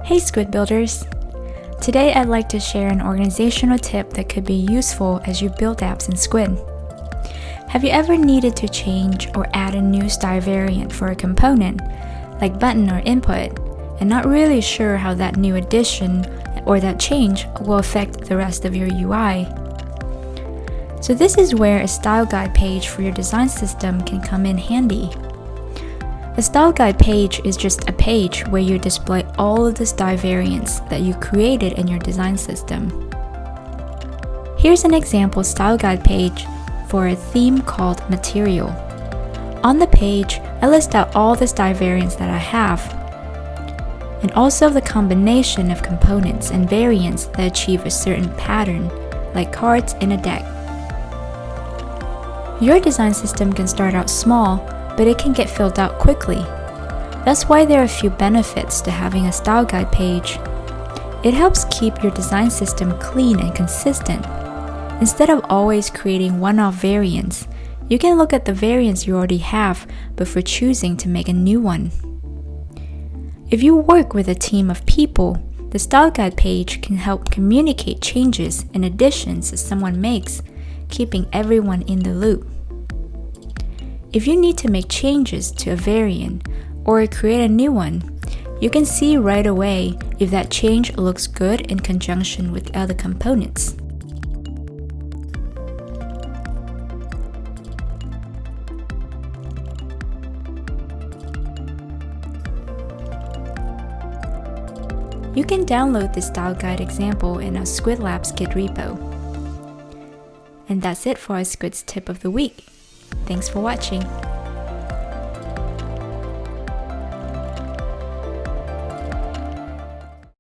Hey Skuid builders! Today I'd like to share an organizational tip that could be useful as you build apps in Skuid. Have you ever needed to change or add a new style variant for a component, like button or input, and not really sure how that new addition or that change will affect the rest of your UI? So this is where a style guide page for your design system can come in handy. A style guide page is just a page where you display all of the style variants that you created in your design system. Here's an example style guide page for a theme called Material. On the page, I list out all the style variants that I have, and also the combination of components and variants that achieve a certain pattern, like cards in a deck. Your design system can start out small, but it can get filled out quickly. That's why there are a few benefits to having a style guide page. It helps keep your design system clean and consistent. Instead of always creating one-off variants, you can look at the variants you already have before choosing to make a new one. If you work with a team of people, the style guide page can help communicate changes and additions that someone makes, keeping everyone in the loop. If you need to make changes to a variant or create a new one, you can see right away if that change looks good in conjunction with other components. You can download this style guide example in our Skuid Labs Git repo. And that's it for our Skuid's tip of the week. Thanks for watching.